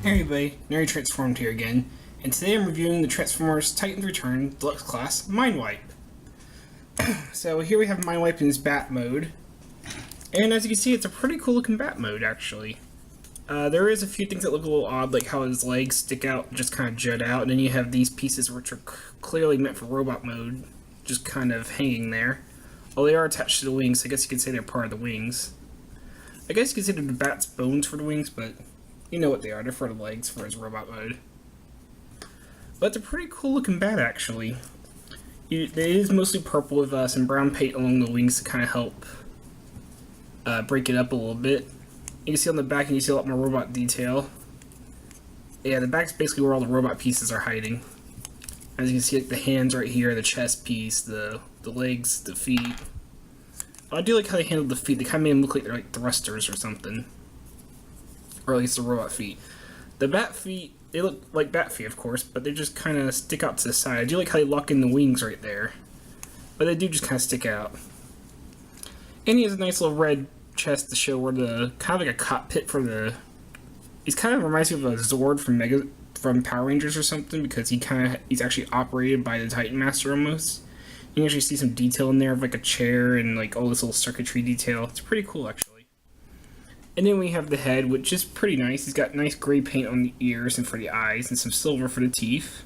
Hey everybody, Nerd Transformed here again, and today I'm reviewing the Transformers Titans Return Deluxe class Mindwipe. So here we have Mindwipe in his bat mode, and as you can see it's a pretty cool looking bat mode actually. There is a few things that look a little odd, like how his legs stick out, just kind of jut out, and then you have these pieces which are clearly meant for robot mode, just kind of hanging there. Well, they are attached to the wings, so I guess you could say they're part of the wings. I guess you could say they're the bat's bones for the wings, but you know what they are, they're for the legs for his robot mode. But it's a pretty cool looking bat actually. It is mostly purple with some brown paint along the wings to kind of help break it up a little bit. You can see on the back and you see a lot more robot detail. Yeah, the back's basically where all the robot pieces are hiding. As you can see, like the hands right here, the chest piece, the legs, the feet. I do like how they handled the feet. They kind of made them look like they're like thrusters or something. Or at least the robot feet. The bat feet, they look like bat feet, of course, but they just kind of stick out to the side. I do like how they lock in the wings right there. But they do just kind of stick out. And he has a nice little red chest to show where the, kind of like a cockpit for the, he's kind of reminds me of a Zord from Power Rangers or something, because he's actually operated by the Titan Master almost. You can actually see some detail in there of like a chair and like all this little circuitry detail. It's pretty cool actually. And then we have the head, which is pretty nice. He's got nice gray paint on the ears and for the eyes, and some silver for the teeth.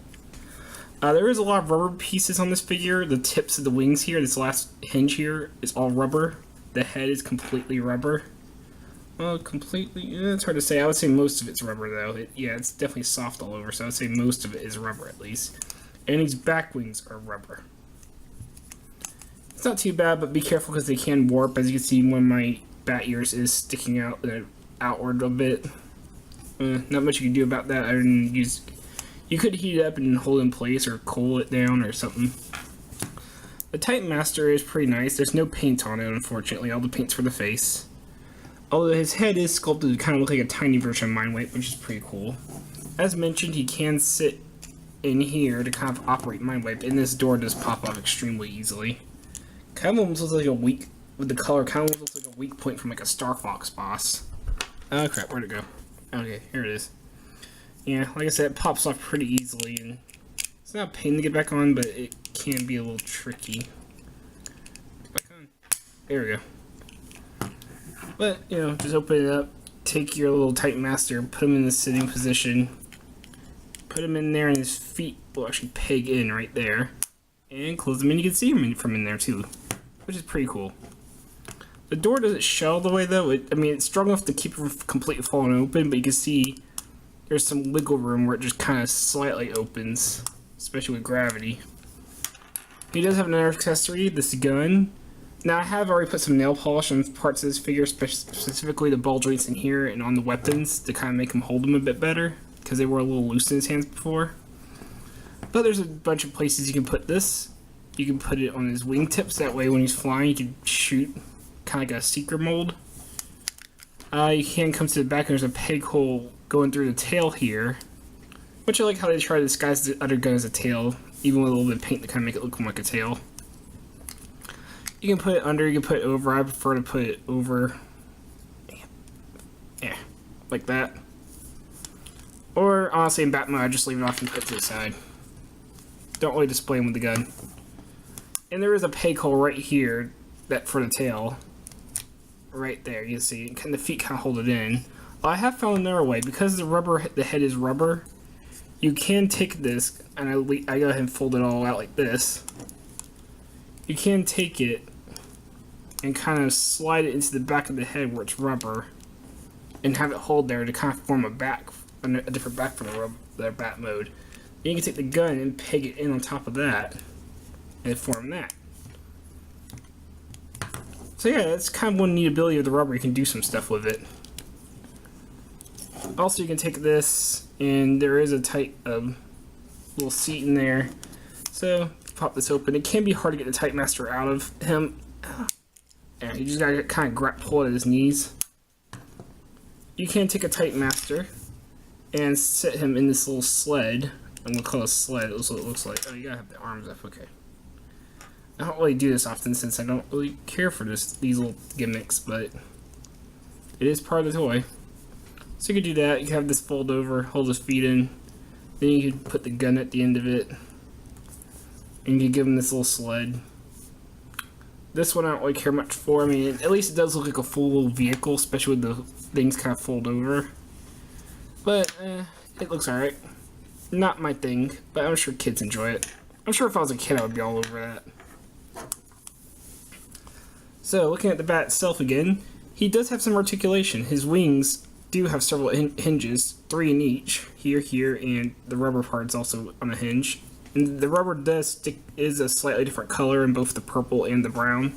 There is a lot of rubber pieces on this figure. The tips of the wings here, this last hinge here, is all rubber. The head is completely rubber. Well, completely, it's hard to say. I would say most of it's rubber, though. Yeah, it's definitely soft all over, so I would say most of it is rubber, at least. And these back wings are rubber. It's not too bad, but be careful because they can warp. As you can see, one of my bat ears is sticking out outward a bit. Not much you can do about that other than use. You could heat it up and hold it in place or cool it down or something. The Titan Master is pretty nice. There's no paint on it, unfortunately. All the paint's for the face. Although his head is sculpted to kind of look like a tiny version of Mindwipe, which is pretty cool. As mentioned, he can sit in here to kind of operate Mindwipe, and this door does pop off extremely easily. Kind of almost looks like a weak. With the color, kind of looks like a weak point from like a Star Fox boss. Oh crap, where'd it go? Okay, here it is. Yeah, like I said, it pops off pretty easily, and it's not a pain to get back on, but it can be a little tricky. Get back on. There we go. But, you know, just open it up, take your little Titan Master, put him in the sitting position, put him in there, and his feet will actually peg in right there, and close them, and you can see him from in there too, which is pretty cool. The door doesn't shut all the way though. It's strong enough to keep it from completely falling open, but you can see there's some wiggle room where it just kind of slightly opens, especially with gravity. He does have another accessory, this gun. Now I have already put some nail polish on parts of this figure, specifically the ball joints in here and on the weapons to kind of make him hold them a bit better, because they were a little loose in his hands before. But there's a bunch of places you can put this. You can put it on his wingtips, that way when he's flying you can shoot. Kind of like a secret mold. You can come to the back and there's a peg hole going through the tail here, which I like how they try to disguise the other gun as a tail, even with a little bit of paint to kind of make it look more like a tail. You can put it under, you can put it over. I prefer to put it over, yeah, like that. Or honestly in Batman I just leave it off and put it to the side. Don't really display him with the gun. And there is a peg hole right here that for the tail. Right there, you see, and the feet kind of hold it in. Well, I have found another way, because the head is rubber. You can take this, and I go ahead and fold it all out like this. You can take it and kind of slide it into the back of the head where it's rubber, and have it hold there to kind of form a different back for their bat mode. Then you can take the gun and peg it in on top of that, and form that. So yeah, that's kind of one neat ability of the rubber. You can do some stuff with it. Also, you can take this, and there is a tight little seat in there. So, pop this open. It can be hard to get the Titan Master out of him. Yeah, you just gotta kind of pull it at his knees. You can take a Titan Master and set him in this little sled. I'm gonna call it a sled. That's what it looks like. Oh, you gotta have the arms up. Okay. I don't really do this often since I don't really care for these little gimmicks, but it is part of the toy. So you could do that. You have this fold over, hold his feet in. Then you could put the gun at the end of it. And you could give him this little sled. This one I don't really care much for. I mean, at least it does look like a full vehicle, especially with the things kind of fold over. But, it looks alright. Not my thing, but I'm sure kids enjoy it. I'm sure if I was a kid I would be all over that. So, looking at the bat itself again, he does have some articulation. His wings do have several hinges, 3 in each, here, and the rubber part's also on a hinge. And the rubber is a slightly different color in both the purple and the brown.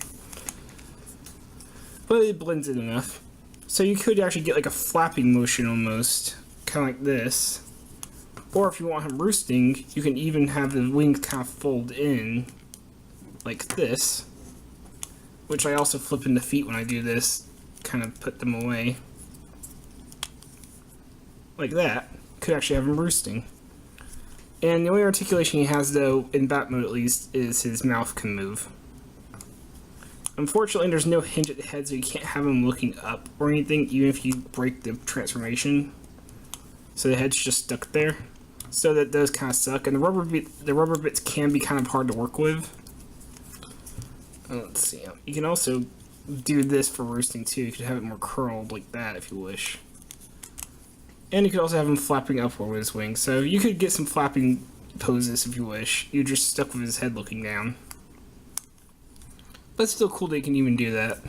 But it blends in enough. So you could actually get like a flapping motion almost, kind of like this. Or if you want him roosting, you can even have the wings kind of fold in, like this. Which I also flip in the feet when I do this, kind of put them away. Like that. Could actually have him roosting. And the only articulation he has, though, in bat mode at least, is his mouth can move. Unfortunately, there's no hinge at the head, so you can't have him looking up or anything, even if you break the transformation. So the head's just stuck there. So that does kind of suck. And the rubber bits can be kind of hard to work with. Let's see. You can also do this for roosting, too. You could have it more curled like that, if you wish. And you could also have him flapping upward with his wings. So you could get some flapping poses if you wish. You're just stuck with his head looking down. But it's still cool that you can even do that.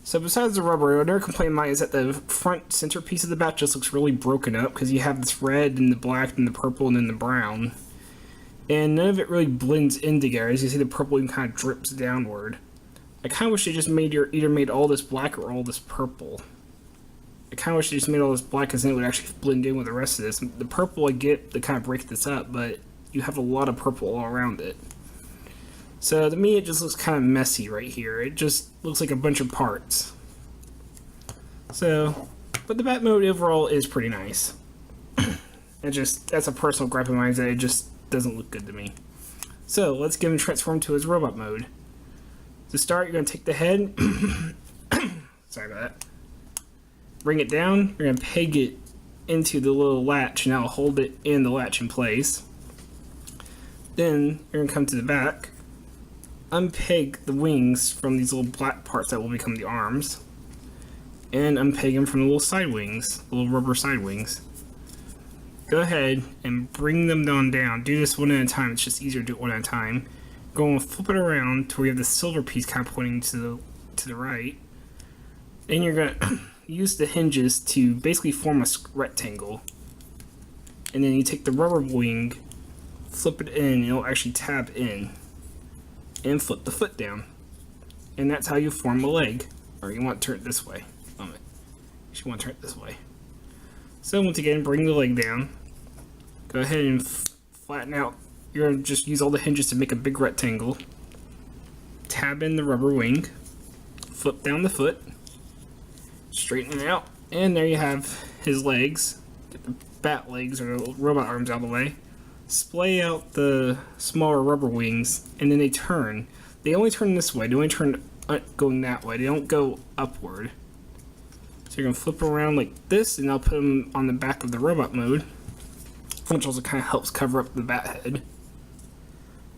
So besides the rubber, another complaint of mine is that the front centerpiece of the bat just looks really broken up. Because you have this red and the black and the purple and then the brown. And none of it really blends in together. As you see, the purple even kind of drips downward. I kind of wish they just either made all this black or all this purple. I kind of wish they just made all this black because then it would actually blend in with the rest of this. The purple I get to kind of break this up, but you have a lot of purple all around it. So to me it just looks kind of messy right here. It just looks like a bunch of parts. So, but the bat mode overall is pretty nice. That's a personal gripe of mine, that it just doesn't look good to me. So let's get him transformed to his robot mode. To start, you're going to take the head. Sorry about that. Bring it down, you're going to peg it into the little latch, and that'll hold it in the latch in place. Then, you're going to come to the back, unpeg the wings from these little black parts that will become the arms, and unpeg them from the little side wings, the little rubber side wings. Go ahead and bring them down. Do this one at a time, it's just easier to do it one at a time. Go and flip it around to where you have the silver piece kind of pointing to the right. And you're going to use the hinges to basically form a rectangle. And then you take the rubber wing, flip it in, and it'll actually tab in. And flip the foot down. And that's how you form a leg. Or you want to turn it this way. You want to turn it this way. So once again, bring the leg down. Go ahead and flatten out. You're going to just use all the hinges to make a big rectangle. Tab in the rubber wing. Flip down the foot. Straighten it out, and there you have his legs. Get the bat legs or the robot arms out of the way. Splay out the smaller rubber wings, and then they turn. They only turn this way. They only turn going that way. They don't go upward. So you're gonna flip around like this, and I'll put them on the back of the robot mode, which also kind of helps cover up the bat head.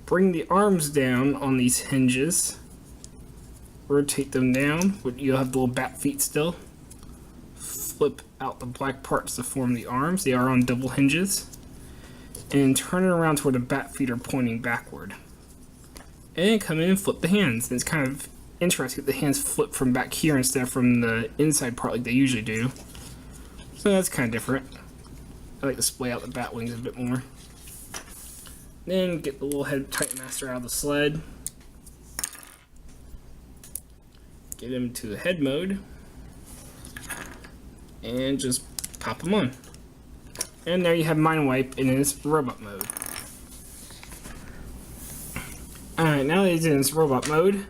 Bring the arms down on these hinges. Rotate them down, but you'll have the little bat feet still. Flip out the black parts to form the arms. They are on double hinges. And turn it around to where the bat feet are pointing backward. And come in and flip the hands. And it's kind of interesting that the hands flip from back here instead of from the inside part like they usually do. So that's kind of different. I like to splay out the bat wings a bit more. Then get the little head Titan Master out of the sled. Get him to the head mode. And just pop him on. And there you have Mindwipe in his robot mode. Alright, now that he's in his robot mode,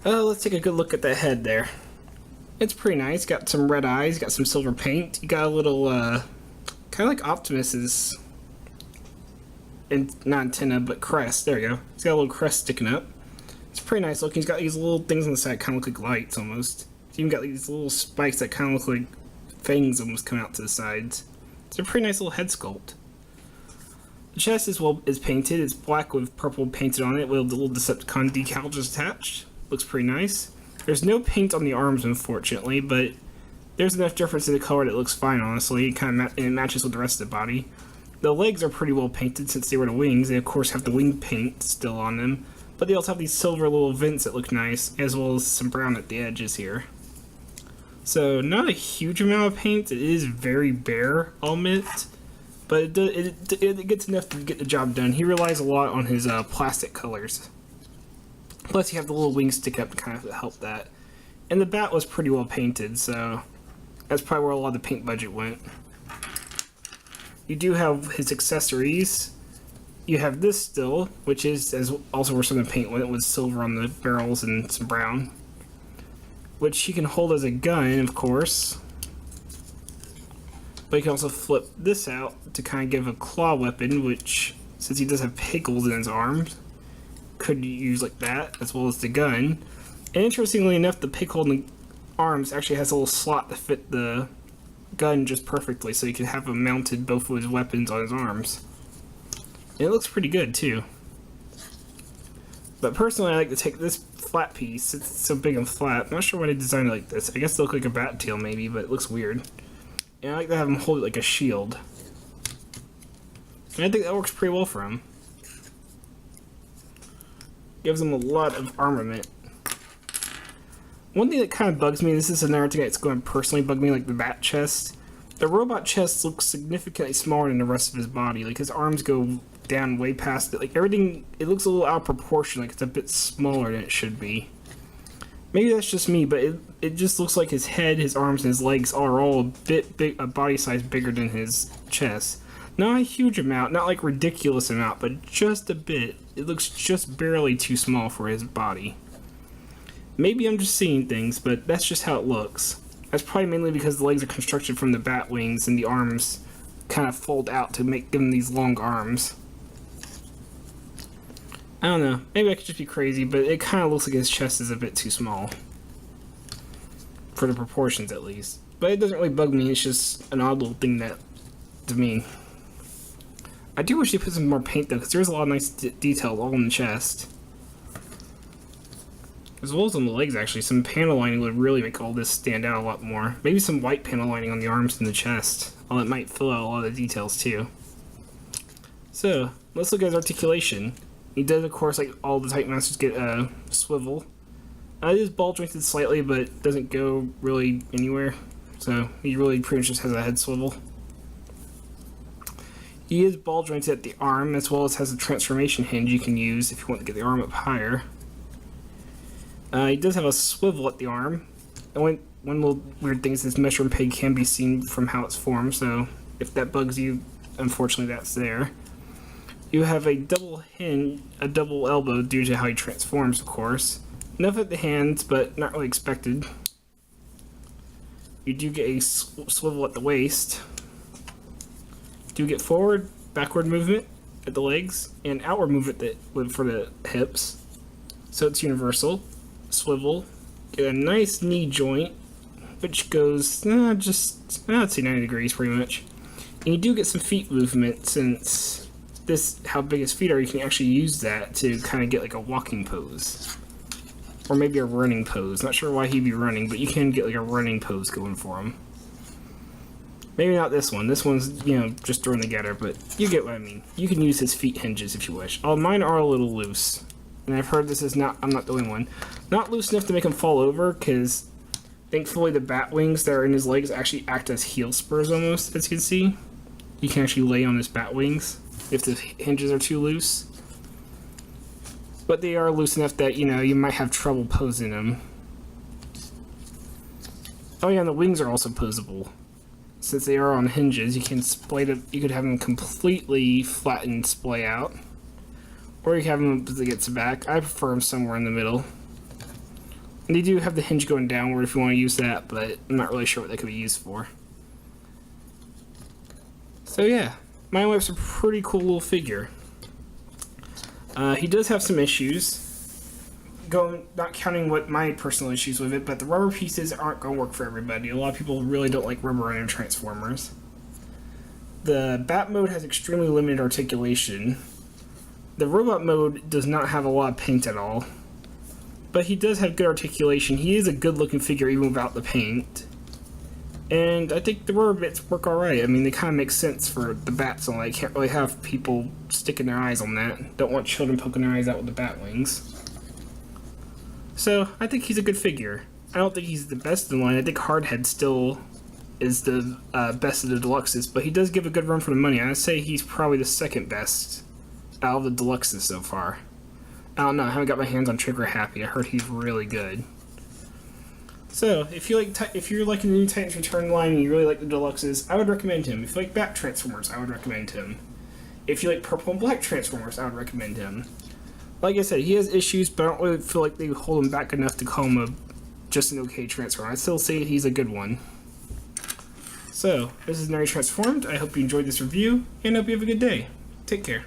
let's take a good look at that head there. It's pretty nice. Got some red eyes, got some silver paint. You got a little, kind of like Optimus's, not antenna, but crest. There you go. He's got a little crest sticking up. It's pretty nice looking. He's got these little things on the side, kind of look like lights almost. It's even got like, these little spikes that kind of look like fangs almost come out to the sides. It's a pretty nice little head sculpt. The chest is painted. It's black with purple painted on it with a little Decepticon decal just attached. Looks pretty nice. There's no paint on the arms, unfortunately, but there's enough difference in the color that it looks fine, honestly. It matches with the rest of the body. The legs are pretty well painted since they were the wings. They, of course, have the wing paint still on them, but they also have these silver little vents that look nice, as well as some brown at the edges here. So, not a huge amount of paint. It is very bare, I'll admit, but it gets enough to get the job done. He relies a lot on his plastic colors. Plus, you have the little wings stick up to kind of help that. And the bat was pretty well painted, so that's probably where a lot of the paint budget went. You do have his accessories. You have this still, which is also where some of the paint went, with silver on the barrels and some brown. Which he can hold as a gun, of course. But you can also flip this out to kind of give a claw weapon, which, since he does have pickles in his arms, could use like that, as well as the gun. And interestingly enough, the pick hole in the arms actually has a little slot to fit the gun just perfectly, so you can have him mounted both of his weapons on his arms. And it looks pretty good, too. But personally, I like to take this flat piece. It's so big and flat. I'm not sure why they designed it like this. I guess it looks like a bat tail, maybe, but it looks weird. And I like to have him hold it like a shield. And I think that works pretty well for him. Gives him a lot of armament. One thing that kind of bugs me, and this is another thing that's going to personally bug me, like the bat chest. The robot chest looks significantly smaller than the rest of his body. Like, his arms go down way past it. Like, everything, it looks a little out of proportion. Like, it's a bit smaller than it should be. Maybe that's just me, but it just looks like his head, his arms, and his legs are all a bit big, a body size bigger than his chest. Not a huge amount, not like ridiculous amount, but just a bit. It looks just barely too small for his body. Maybe I'm just seeing things, but that's just how it looks. That's probably mainly because the legs are constructed from the bat wings and the arms kind of fold out to give them these long arms. I don't know. Maybe I could just be crazy, but it kind of looks like his chest is a bit too small. For the proportions, at least. But it doesn't really bug me. It's just an odd little thing that, to me. I do wish they put some more paint, though, because there's a lot of nice detail all in the chest. As well as on the legs, actually. Some panel lining would really make all this stand out a lot more. Maybe some white panel lining on the arms and the chest. Well, it might fill out a lot of the details, too. So, let's look at his articulation. He does, of course, like all the Titan Masters, get a swivel. It is ball jointed slightly, but it doesn't go really anywhere. So, he really pretty much just has a head swivel. He is ball jointed at the arm, as well as has a transformation hinge you can use if you want to get the arm up higher. He does have a swivel at the arm. And one little weird thing is this measuring peg can be seen from how it's formed, so if that bugs you, unfortunately that's there. You have a double hinge, a double elbow due to how he transforms, of course. Enough at the hands, but not really expected. You do get a swivel at the waist. Do get forward, backward movement at the legs, and outward movement for the hips. So it's universal. Swivel. Get a nice knee joint, which goes I'd say 90 degrees pretty much. And you do get some feet movement, since how big his feet are, you can actually use that to kind of get like a walking pose. Or maybe a running pose. Not sure why he'd be running, but you can get like a running pose going for him. Maybe not this one. This one's, just throwing together, but you get what I mean. You can use his feet hinges if you wish. Oh, mine are a little loose. And I've heard I'm not the only one. Not loose enough to make him fall over, because thankfully the bat wings that are in his legs actually act as heel spurs almost, as you can see. You can actually lay on his bat wings if the hinges are too loose. But they are loose enough that, you might have trouble posing them. Oh yeah, and the wings are also posable. Since they are on hinges, you can splay them. You could have them completely flattened, splay out. Or you can have them as it gets back. I prefer them somewhere in the middle. And they do have the hinge going downward if you want to use that, but I'm not really sure what that could be used for. So yeah, Mindwipe's a pretty cool little figure. He does have some issues. not counting what my personal issues with it, but the rubber pieces aren't going to work for everybody. A lot of people really don't like rubber iron transformers. The Bat mode has extremely limited articulation. The robot mode does not have a lot of paint at all, but he does have good articulation. He is a good looking figure even without the paint. And I think the rubber bits work alright. I mean, they kind of make sense for the bats, and I can't really have people sticking their eyes on that. Don't want children poking their eyes out with the bat wings. So, I think he's a good figure. I don't think he's the best in line. I think Hardhead still is the best of the Deluxes, but he does give a good run for the money. I'd say he's probably the second best out of the Deluxes so far. I don't know, I haven't got my hands on Trigger Happy. I heard he's really good. So, if you're liking the new Titans Return line and you really like the Deluxes, I would recommend him. If you like Bat Transformers, I would recommend him. If you like Purple and Black Transformers, I would recommend him. Like I said, he has issues, but I don't really feel like they hold him back enough to call him just an okay Transformer. I'd still say he's a good one. So, this is Nary Transformed. I hope you enjoyed this review, and I hope you have a good day. Take care.